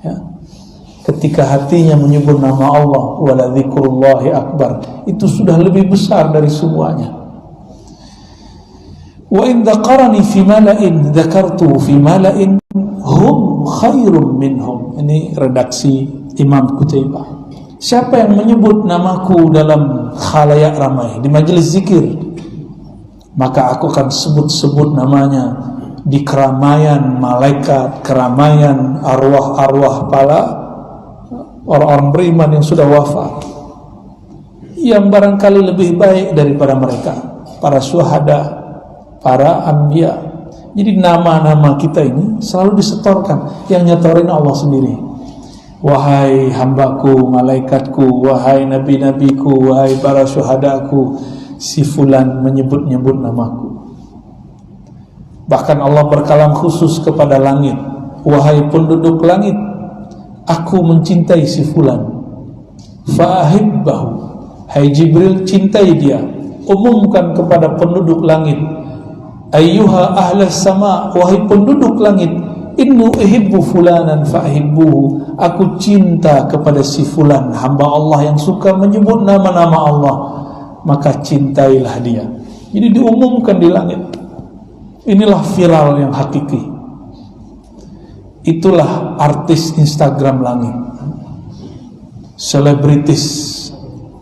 ya. Ketika hatinya menyebut nama Allah, wala dzikrullahi akbar, itu sudah lebih besar dari semuanya. Wa in dzakarani fi mala'in dzakartu fi mala'in hum khairum minhum. Ini redaksi Imam Qutaibah. Siapa yang menyebut namaku dalam khalayak ramai, di majelis zikir, maka aku akan sebut-sebut namanya di keramaian malaikat, keramaian arwah-arwah para orang-orang beriman yang sudah wafat, yang barangkali lebih baik daripada mereka, para syuhada, para anbiya, Jadi nama-nama kita ini selalu disetorkan. Yang nyetorin Allah sendiri. Wahai hambaku, malaikatku, wahai nabi-nabiku, wahai para syuhadaku, si fulan menyebut-nyebut namaku. Bahkan Allah berkalam khusus kepada langit. Wahai penduduk langit, aku mencintai si fulan. Fa'ahibbahu. Hai Jibril, cintai dia. Umumkan kepada penduduk langit. Ayyuha ahlas sama, wahai penduduk langit, inni uhibbu fulanan fa'ahibbuhu. Aku cinta kepada si fulan, hamba Allah yang suka menyebut nama-nama Allah, maka cintailah dia. Jadi diumumkan di langit. Inilah viral yang hakiki. Itulah artis Instagram langit, selebritis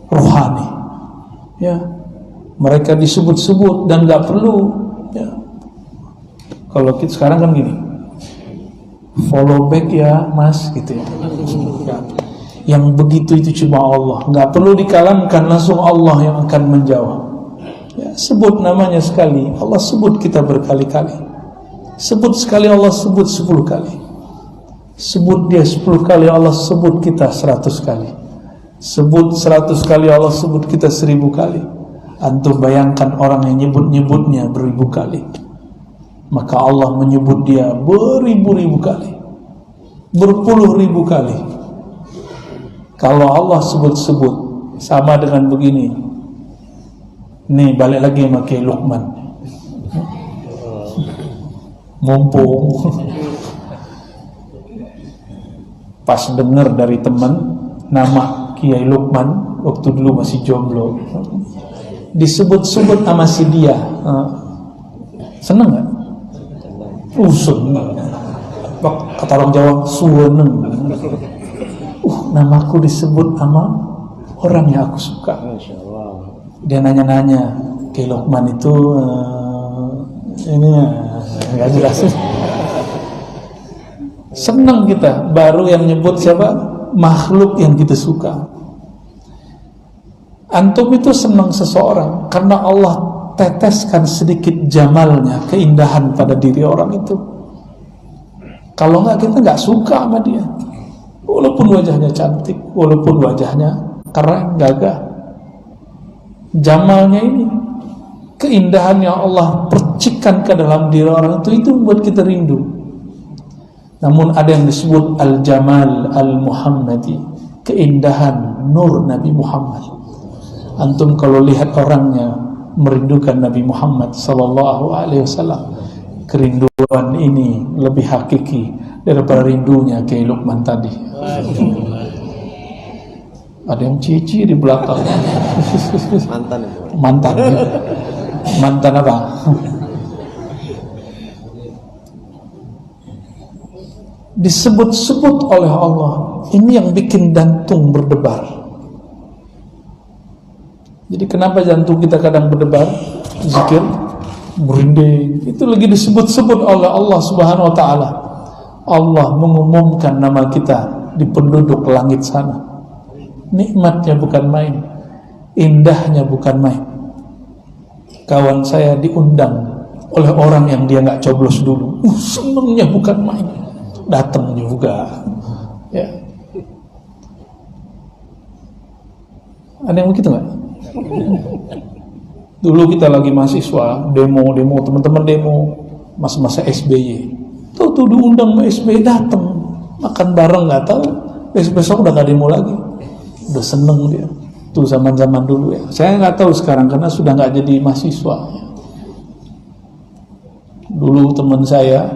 rohani, ya. Mereka disebut-sebut dan gak perlu, ya. Kalau kita sekarang kan gini, follow back ya mas, gitu ya. Yang begitu itu cuma Allah, gak perlu dikalamkan, langsung Allah yang akan menjawab, ya. Sebut namanya sekali, Allah sebut kita berkali-kali. Sebut sekali, Allah sebut 10 kali. Sebut dia 10 kali, Allah sebut kita 100 kali. Sebut 100 kali, Allah sebut kita 1000 kali. Antum bayangkan orang yang nyebut-nyebutnya beribu kali, maka Allah menyebut dia beribu-ribu kali, berpuluh-ribu kali. Kalau Allah sebut-sebut, sama dengan begini. Nih balik lagi sama Kiai Luqman, mumpung pas dengar dari teman nama Kiai Luqman waktu dulu masih jomblo, disebut-sebut sama si dia, seneng gak? Seneng. Kata orang Jawa, suweneng. Namaku disebut sama orang yang aku suka. Dia nanya-nanya, Kiai Luqman itu ini gak jelas. Seneng kita, baru yang nyebut siapa? Makhluk yang kita suka. Antum itu senang seseorang karena Allah teteskan sedikit jamalnya, keindahan pada diri orang itu. Kalau enggak, kita enggak suka sama dia, walaupun wajahnya cantik, walaupun wajahnya keren, gagah. Jamalnya ini, keindahan yang Allah percikkan ke dalam diri orang itu membuat kita rindu. Namun ada yang disebut al-jamal al-muhammadi, keindahan nur Nabi Muhammad. Antum kalau lihat orangnya merindukan Nabi Muhammad sallallahu alaihi wasallam, kerinduan ini lebih hakiki daripada rindunya Kiai Luqman tadi. Ada yang cici di belakang. Mantan itu. Mantan. Ya. Mantan apa? Disebut-sebut oleh Allah. Ini yang bikin jantung berdebar. Jadi kenapa jantung kita kadang berdebar? Zikir, merinding. Itu lagi disebut-sebut oleh Allah Subhanahu wa taala. Allah mengumumkan nama kita di penduduk langit sana. Nikmatnya bukan main, indahnya bukan main. Kawan saya diundang oleh orang yang dia nggak coblos dulu. Senengnya bukan main. Datang juga. Ya. Ada yang begitu nggak? Dulu kita lagi mahasiswa, demo teman-teman demo masa-masa SBY. Tuh diundang sama SBY, datang makan bareng, nggak tahu besok udah nggak demo lagi, udah seneng dia. Tuh zaman-zaman dulu ya. Saya nggak tahu sekarang karena sudah nggak jadi mahasiswa. Dulu teman saya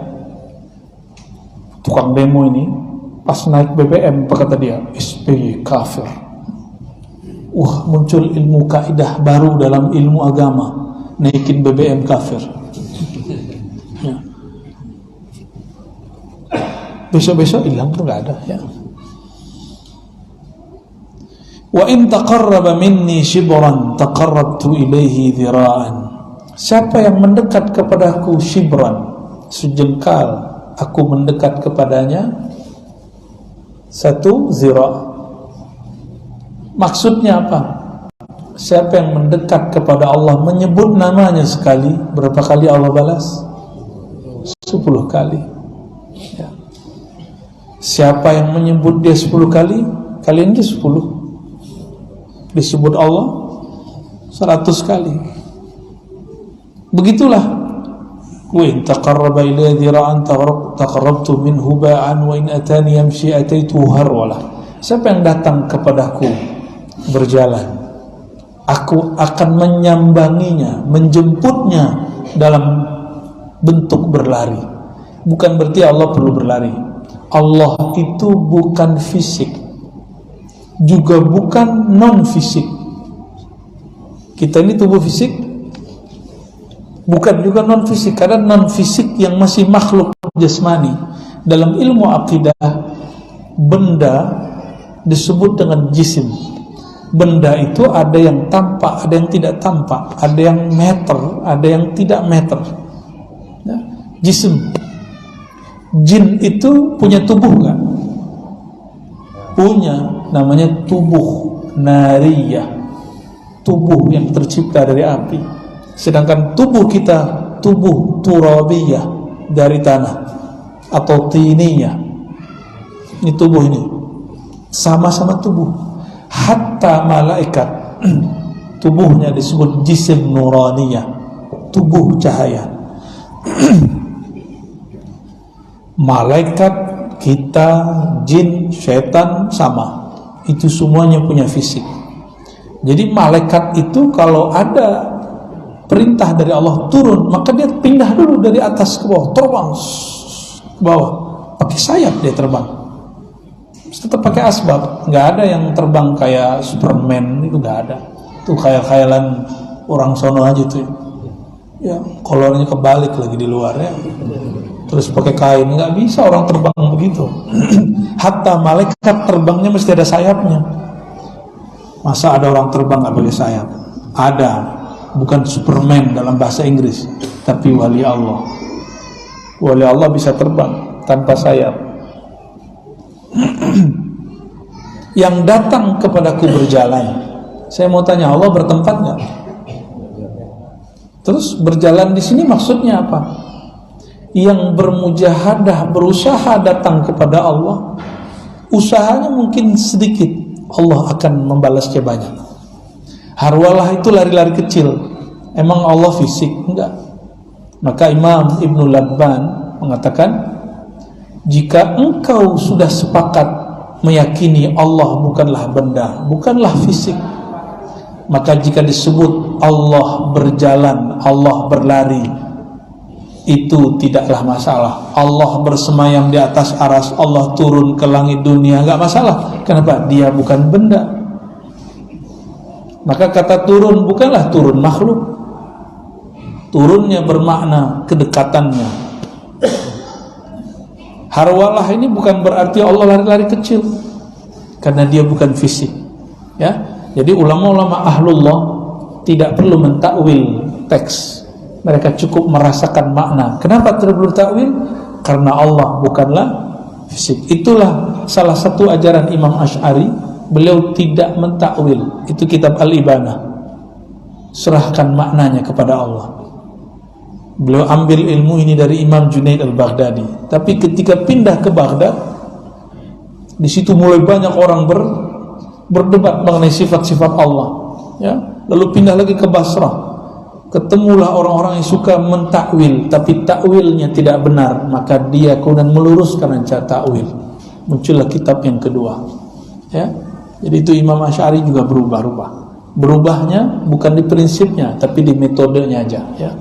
tukang demo ini pas naik BBM apa kata dia? SBY kafir. Muncul ilmu kaidah baru dalam ilmu agama, naikin BBM kafir. Ya. Besok-besok hilang tuh nggak ada. Ya. Wa in taqarraba minni shibran taqarrabtu ilaihi dhira'an. Siapa yang mendekat kepadaku shibran, sejengkal, aku mendekat kepadanya 1 zira'. Maksudnya apa? Siapa yang mendekat kepada Allah, menyebut namanya sekali, berapa kali Allah balas? 10 kali. Ya. Siapa yang menyebut dia 10 kali, kalian dia 10. Disebut Allah 100 kali. Begitulah. Wa in taqarraba ilayya dhira'an taqarrabtu minhu ba'an wa in atani yamshi ataituhu harwala. Siapa yang datang kepadaku berjalan, aku akan menyambanginya, menjemputnya dalam bentuk berlari. Bukan berarti Allah perlu berlari. Allah itu bukan fisik, juga bukan non fisik. Kita ini tubuh fisik, bukan juga non fisik. Karena non fisik yang masih makhluk jasmani. Dalam ilmu akidah, benda disebut dengan jisim. Benda itu ada yang tampak, ada yang tidak tampak, ada yang meter, ada yang tidak meter. Ya, jisim. Jin itu punya tubuh kan? Punya, namanya tubuh nariyah, tubuh yang tercipta dari api. Sedangkan tubuh kita, tubuh turabiyah, dari tanah atau tiniyah. Ini tubuh ini sama-sama tubuh. Hatta malaikat tubuhnya disebut jisim nuraniyah, tubuh cahaya. Malaikat, kita, jin, syaitan sama. Itu semuanya punya fisik. Jadi malaikat itu kalau ada perintah dari Allah turun, maka dia pindah dulu dari atas ke bawah, terbang ke bawah, pakai sayap dia terbang. Tetap pakai asbab. Nggak ada yang terbang kayak Superman, itu nggak ada. Itu khayal-khayalan orang sono aja tuh. Ya, kolornya kebalik lagi di luar ya. Terus pakai kain, nggak bisa orang terbang begitu. Hatta malaikat terbangnya mesti ada sayapnya. Masa ada orang terbang nggak pakai sayap? Ada, bukan Superman dalam bahasa Inggris, tapi wali Allah. Wali Allah bisa terbang tanpa sayap. Yang datang kepadaku berjalan. Saya mau tanya, Allah bertempat nggak? Terus berjalan di sini maksudnya apa? Yang bermujahadah, berusaha datang kepada Allah, usahanya mungkin sedikit, Allah akan membalasnya banyak. Harwalah itu lari-lari kecil. Emang Allah fisik? Enggak. Maka Imam Ibnu Labban mengatakan, jika engkau sudah sepakat meyakini Allah bukanlah benda, bukanlah fisik, maka jika disebut Allah berjalan, Allah berlari, itu tidaklah masalah. Allah bersemayam di atas aras, Allah turun ke langit dunia, enggak masalah. Kenapa? Dia bukan benda. Maka kata turun bukanlah turun makhluk. Turunnya bermakna kedekatannya. Harwalah ini bukan berarti Allah lari-lari kecil, karena dia bukan fisik. Ya, jadi ulama-ulama ahlullah tidak perlu mentakwil teks. Mereka cukup merasakan makna. Kenapa tidak perlu takwil? Karena Allah bukanlah fisik. Itulah salah satu ajaran Imam Asy'ari. Beliau tidak mentakwil. Itu kitab Al-Ibanah. Serahkan maknanya kepada Allah. Beliau ambil ilmu ini dari Imam Junaid Al-Baghdadi. Tapi ketika pindah ke Baghdad, di situ mulai banyak orang berdebat mengenai sifat-sifat Allah. Ya, lalu pindah lagi ke Basrah. Ketemulah orang-orang yang suka mentakwil, tapi takwilnya tidak benar, maka dia kemudian meluruskan cara takwil. Muncullah kitab yang kedua. Ya, jadi itu Imam Asy'ari juga berubah-ubah. Berubahnya bukan di prinsipnya, tapi di metodenya aja. Ya.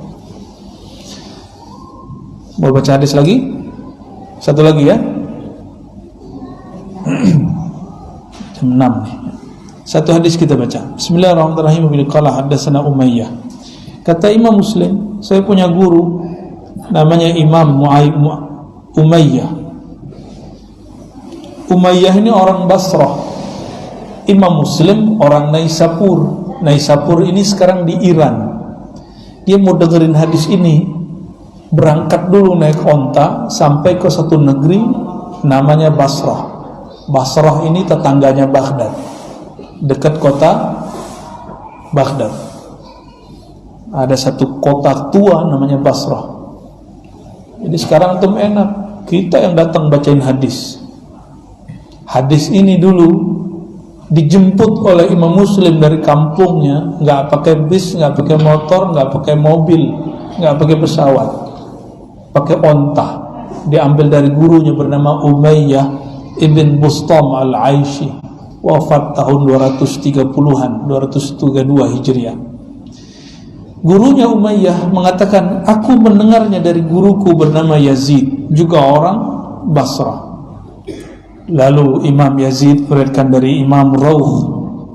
Mau baca hadis lagi? Satu lagi ya. Jam 6 nih. Satu hadis kita baca. Bismillahirrahmanirrahim. Qala haddatsana Umayyah. Kata Imam Muslim, saya punya guru namanya Imam Umayyah. Umayyah ini orang Basrah. Imam Muslim orang Naisapur. Naisapur ini sekarang di Iran. Dia mau dengerin hadis ini, berangkat dulu naik onta sampai ke satu negeri namanya Basrah. Basrah ini tetangganya Baghdad, dekat kota Baghdad. Ada satu kota tua namanya Basrah. Jadi sekarang antum enak, kita yang datang bacain hadis. Hadis ini dulu dijemput oleh Imam Muslim dari kampungnya, nggak pakai bis, nggak pakai motor, nggak pakai mobil, nggak pakai pesawat, pakai onta. Diambil dari gurunya bernama Umayyah ibn Bustam al-Aishi, wafat tahun 230-an, 232 Hijriah. Gurunya Umayyah mengatakan, aku mendengarnya dari guruku bernama Yazid, juga orang Basrah. Lalu Imam Yazid meriwayatkan dari Imam Rawh.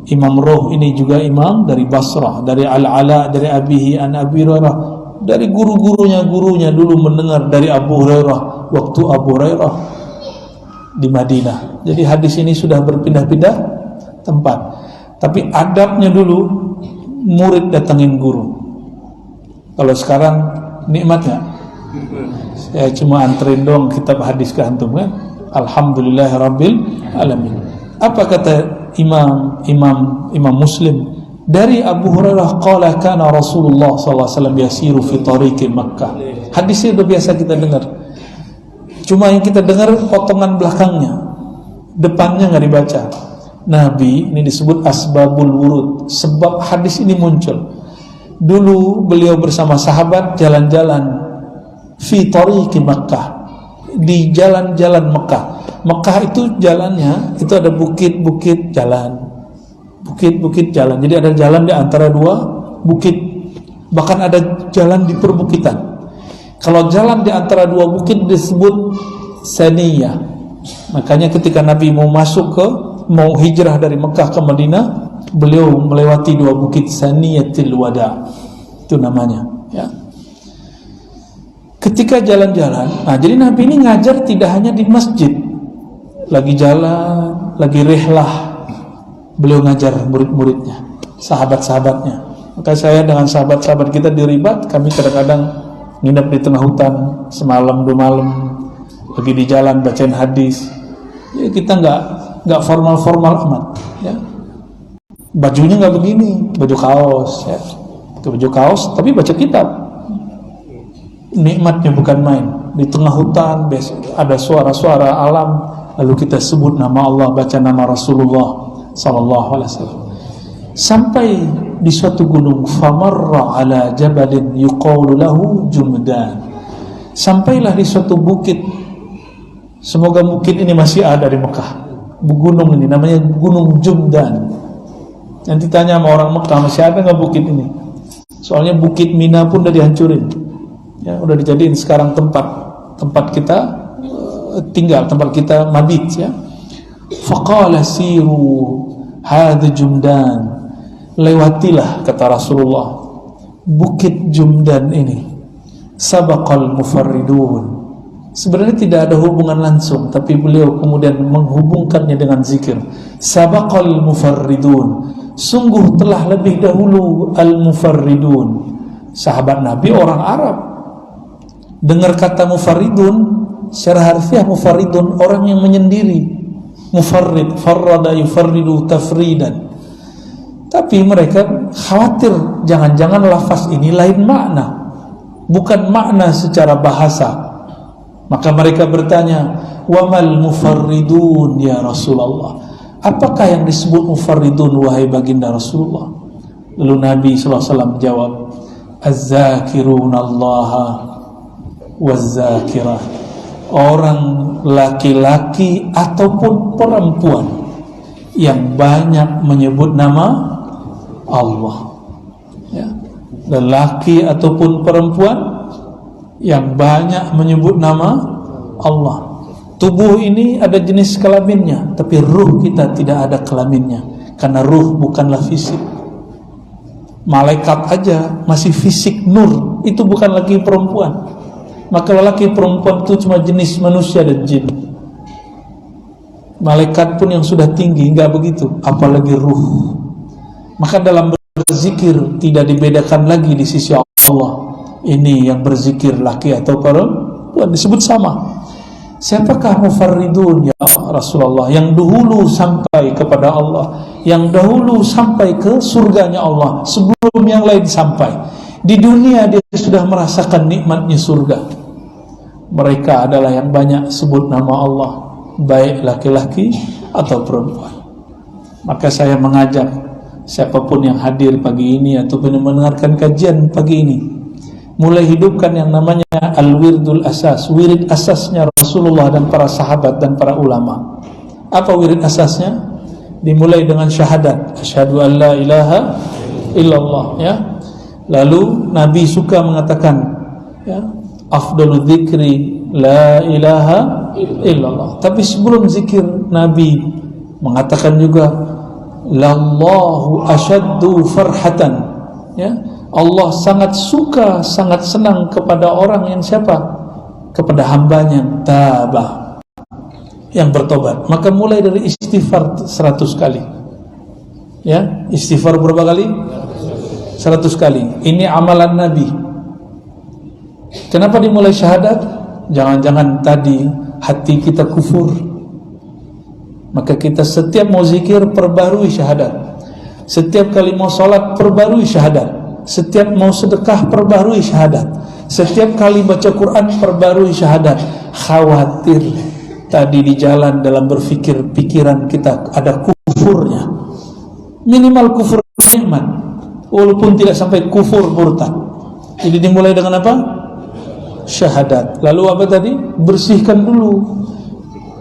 Imam Rawh ini juga imam dari Basrah, dari Al-Ala, dari Abihi an Abi Hurairah, dari gurunya dulu mendengar dari Abu Hurairah waktu Abu Hurairah di Madinah. Jadi hadis ini sudah berpindah-pindah tempat. Tapi adabnya dulu murid datangin guru. Kalau sekarang nikmatnya, saya cuma anterin dong kitab hadis ke antum kan. Alhamdulillahirabbil alamin. Apa kata Imam Muslim dari Abu Hurairah, qala kana Rasulullah sallallahu alaihi wasallam yasiru fi tariqi Makkah. Hadisnya sudah biasa kita dengar. Cuma yang kita dengar potongan belakangnya, depannya nggak dibaca. Nabi ini disebut asbabul wurud, sebab hadis ini muncul. Dulu beliau bersama sahabat jalan-jalan fi tariqi Makkah, di jalan-jalan Mekah. Mekah itu jalannya itu ada bukit-bukit jalan, bukit-bukit jalan. Jadi ada jalan di antara dua bukit, bahkan ada jalan di perbukitan. Kalau jalan di antara dua bukit disebut saniyah. Makanya ketika Nabi mau hijrah dari Mekah ke Madinah, beliau melewati dua bukit, Saniyatil Wada itu namanya ya. Ketika jalan-jalan, nah jadi Nabi ini ngajar tidak hanya di masjid, lagi jalan, lagi rihlah, beliau ngajar murid-muridnya, sahabat-sahabatnya. Maka saya dengan sahabat-sahabat kita di Ribat, kami kadang-kadang nginep di tengah hutan semalam 2 malam, lagi di jalan bacain hadis. Ya, kita nggak formal-formal amat, ya. Bajunya nggak begini, baju kaos, ya. Baju kaos, tapi baca kitab. Nikmatnya bukan main. Di tengah hutan ada suara-suara alam, lalu kita sebut nama Allah, baca nama Rasulullah sallallahu alaihi wasallam. Sampai di suatu gunung, famarra ala jabalin yuqalu lahu Jumdan. Sampailah di suatu bukit. Semoga bukit ini masih ada di Mekah. Gunung ini namanya Gunung Jumdan. Nanti tanya sama orang Mekah, masih ada nggak bukit ini? Soalnya bukit Mina pun udah dihancurin. Ya, udah dijadiin sekarang tempat kita tinggal, tempat kita mabit ya. Faqala siru hadha Jumdan. Lewatilah, kata Rasulullah, bukit Jumdan ini. Sabaqal mufarridun. Sebenarnya tidak ada hubungan langsung, tapi beliau kemudian menghubungkannya dengan zikir. Sabaqal mufarridun. Sungguh telah lebih dahulu al-mufarridun. Sahabat Nabi orang Arab. Dengar kata mufarridun, secara harfiah mufarridun orang yang menyendiri. Mufarrid, farrada yufarridu tafridan. Tapi mereka khawatir jangan-jangan lafaz ini lain makna, bukan makna secara bahasa. Maka mereka bertanya, wamal mufarridun ya Rasulullah? Apakah yang disebut mufarridun wahai baginda Rasulullah? Lalu Nabi SAW jawab, az-zakirunallaha waz-zakirah. Orang laki-laki ataupun perempuan yang banyak menyebut nama Allah ya. Lelaki ataupun perempuan yang banyak menyebut nama Allah. Tubuh ini ada jenis kelaminnya, tapi ruh kita tidak ada kelaminnya, karena ruh bukanlah fisik. Malaikat aja masih fisik nur, itu bukan lagi perempuan. Maka lelaki perempuan itu cuma jenis manusia dan jin. Malaikat pun yang sudah tinggi enggak begitu, apalagi ruh. Maka dalam berzikir tidak dibedakan lagi di sisi Allah. Ini yang berzikir laki atau perempuan disebut sama. Siapakah mufarridun ya Rasulullah? Yang dahulu sampai kepada Allah, yang dahulu sampai ke surganya Allah sebelum yang lain sampai. Di dunia dia sudah merasakan nikmatnya surga. mereka adalah yang banyak sebut nama Allah, baik laki-laki atau perempuan. Maka saya mengajak siapapun yang hadir pagi ini ataupun yang mendengarkan kajian pagi ini, mulai hidupkan yang namanya al-wirdul asas, wirid asasnya Rasulullah dan para sahabat dan para ulama. Apa wirid asasnya? Dimulai dengan syahadat, asyhadu an la ilaha illallah, ya. Lalu Nabi suka mengatakan, ya, afdalu dzikri la ilaha illallah. Tapi sebelum zikir Nabi mengatakan juga lallahu asyaddu farhatan, ya. Allah sangat suka, sangat senang kepada orang yang siapa? Kepada hambanya yang tabah, yang bertobat. Maka mulai dari istighfar 100 kali, ya. Istighfar berapa kali? 100 kali. Ini amalan Nabi. Kenapa dimulai syahadat? Jangan-jangan tadi hati kita kufur, maka kita setiap mau zikir perbarui syahadat, setiap kali mau sholat perbarui syahadat, setiap mau sedekah perbarui syahadat, setiap kali baca Quran perbarui syahadat. Khawatir tadi di jalan dalam berfikir pikiran kita ada kufurnya, minimal kufur nikmat, walaupun tidak sampai kufur murtad. Jadi dimulai dengan apa? Syahadat. Lalu apa tadi? Bersihkan dulu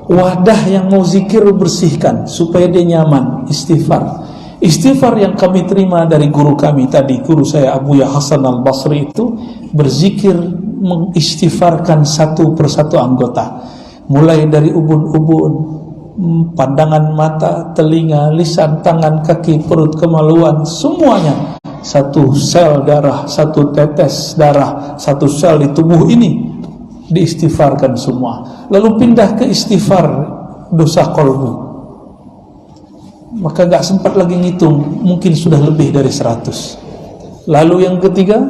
wadah yang mau zikir, bersihkan supaya dia nyaman. Istighfar. Istighfar yang kami terima dari guru kami tadi, guru saya Abu Ya Hasan Al-Basri, itu berzikir mengistighfarkan satu persatu anggota, mulai dari ubun-ubun, pandangan mata, telinga, lisan, tangan, kaki, perut, kemaluan, semuanya. Satu sel darah, satu tetes darah, satu sel di tubuh ini diistighfarkan semua. Lalu pindah ke istighfar dosa qalbu. Maka gak sempat lagi ngitung, mungkin sudah lebih dari 100. Lalu yang ketiga,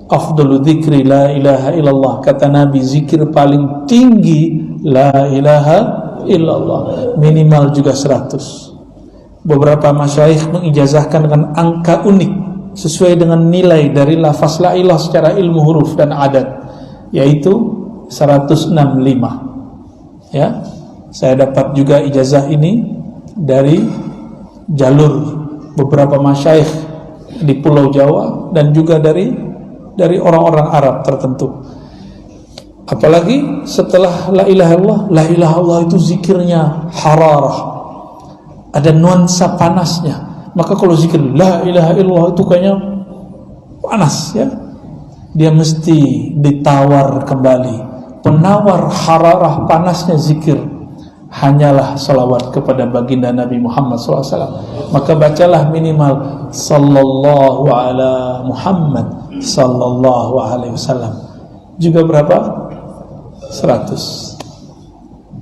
afdalu dzikri la ilaha illallah. Kata Nabi, zikir paling tinggi la ilaha illallah, minimal juga 100. Beberapa masyayikh mengijazahkan dengan angka unik sesuai dengan nilai dari lafaz la ilah secara ilmu huruf dan adat, yaitu 165. Ya, saya dapat juga ijazah ini dari jalur beberapa masyayikh di Pulau Jawa dan juga dari orang-orang Arab tertentu. Apalagi setelah la ilaha illallah, la ilaha illallah itu zikirnya hararah, ada nuansa panasnya. Maka kalau zikir la ilaha illallah itu kayaknya panas, ya. Dia mesti ditawar kembali. Penawar hararah panasnya zikir hanyalah salawat kepada baginda Nabi Muhammad SAW. Maka bacalah minimal sallallahu ala Muhammad sallallahu alaihi wasallam. Juga berapa? 100.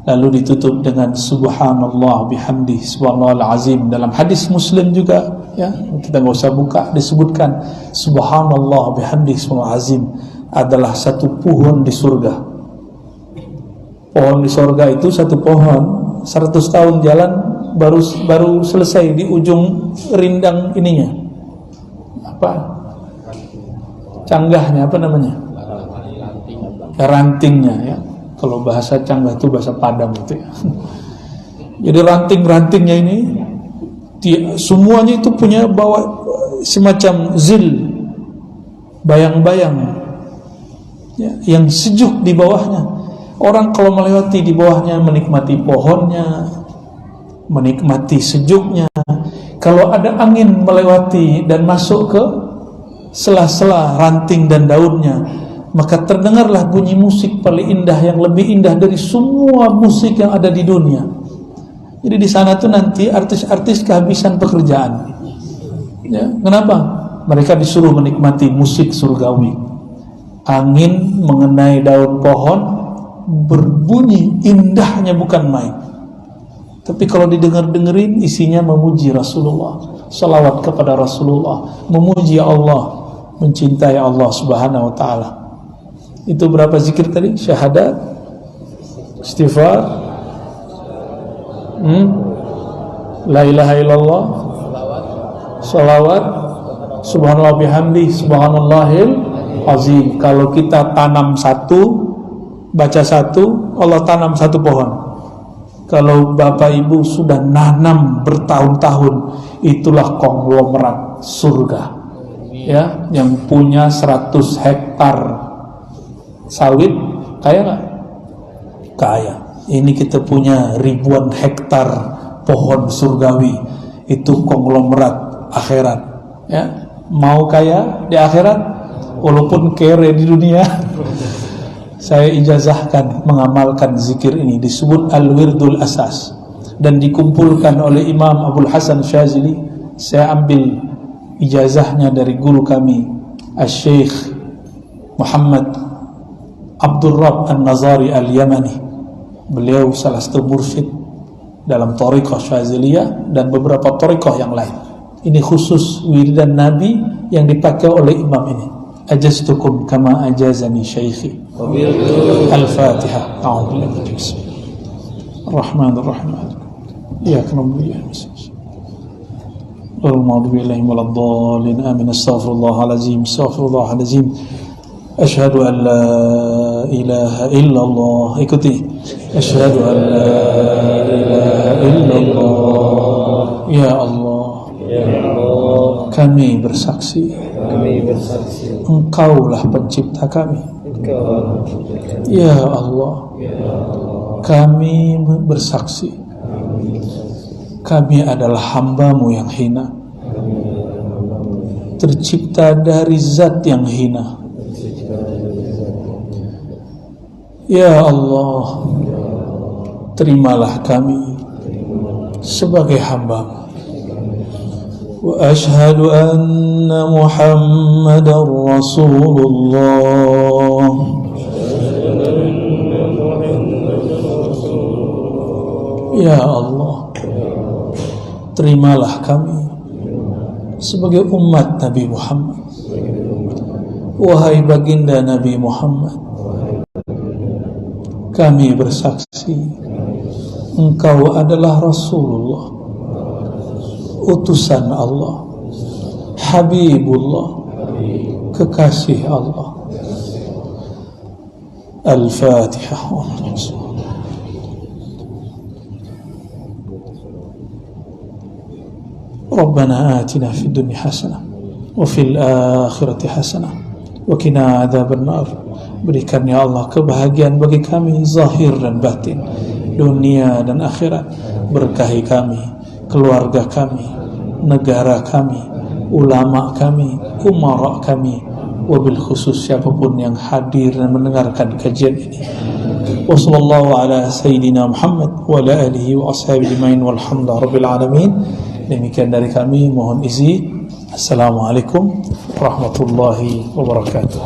Lalu ditutup dengan subhanallah bihamdi subhanallahal azim. Dalam hadis Muslim juga, ya, kita nggak usah buka, disebutkan subhanallah bihamdi subhanallahal azim adalah satu pohon di surga. Pohon di surga itu satu pohon 100 tahun jalan baru selesai di ujung rindang ininya. Apa? Canggahnya apa namanya? Rantingnya, ya. Kalau bahasa Canggah itu bahasa Padang itu, ya. Jadi ranting-rantingnya ini semuanya itu punya bawa semacam zil, bayang-bayang, ya, yang sejuk di bawahnya. Orang kalau melewati di bawahnya menikmati pohonnya, menikmati sejuknya. Kalau ada angin melewati dan masuk ke sela-sela ranting dan daunnya, maka terdengarlah bunyi musik paling indah, yang lebih indah dari semua musik yang ada di dunia. Jadi di sana tuh nanti artis-artis kehabisan pekerjaan. Ya, kenapa? Mereka disuruh menikmati musik surgawi. Angin mengenai daun pohon berbunyi indahnya bukan main. Tapi kalau didengar-dengerin isinya memuji Rasulullah, salawat kepada Rasulullah, memuji Allah, mencintai Allah Subhanahu wa taala. Itu berapa zikir tadi? Syahadat, istighfar, la ilaha illallah, salawat, subhanallah bihamdi, subhanallahil azim. Kalau kita tanam satu, baca satu, Allah tanam satu pohon. Kalau bapak ibu sudah nanam bertahun-tahun, itulah konglomerat surga. Ya, yang punya 100 hektar sawit, kaya nggak? Kaya. Ini kita punya ribuan hektar pohon surgawi, itu konglomerat akhirat. Ya, mau kaya di akhirat, walaupun kere di dunia. Saya ijazahkan mengamalkan zikir ini, disebut Al-Wirdul Asas, dan dikumpulkan oleh Imam Abdul Hasan Syazili. Saya ambil ijazahnya dari guru kami Al-Syekh Muhammad Abdul Rabb An-Nazari Al-Yamani. Beliau salah satu mursyid dalam Thariqah Syaziliyah dan beberapa Thariqah yang lain. Ini khusus wiridan Nabi yang dipakai oleh imam ini. Ajaztukum kama ajazani syaikhi. Al-Fatihah. A'udzubillahi minasyaitonir rajim. Ar-Rahmanir Rahim. Iyyaka na'budu wa iyyaka nasta'in. Ghairil maghdubi 'alaihim waladdallin. Amin. Astaghfirullahalazim. Astaghfirullahalazim. Asyhadu an la ilaha illallah. Ikuti. Asyhadu an la ilaha illallah. Ya Allah, kami bersaksi, Engkaulah pencipta kami. Ya Allah, kami bersaksi, kami adalah hamba-Mu yang hina, tercipta dari zat yang hina. Ya Allah, terimalah kami sebagai hamba-Mu. Wa ashhadu anna Muhammadar Rasulullah. Ya Allah, terimalah kami sebagai umat Nabi Muhammad. Wahai baginda Nabi Muhammad, kami bersaksi Engkau adalah Rasulullah, utusan Allah, Habibullah, kekasih Allah. Al-Fatihah. Rabbana atina fid dunya hasanah wa fil akhirati hasanah wa qina adzaban nar. Berikan ya Allah kebahagiaan bagi kami zahir dan batin, dunia dan akhirat. Berkahi kami, keluarga kami, negara kami, ulama kami, umara kami, wabil khusus siapapun yang hadir dan mendengarkan kajian ini. Wassallallahu ala sayyidina Muhammad wa ala alihi wa ashabihi ajmain walhamdulillahi rabbil alamin. Demikian dari kami, mohon izin. Assalamualaikum warahmatullahi wabarakatuh.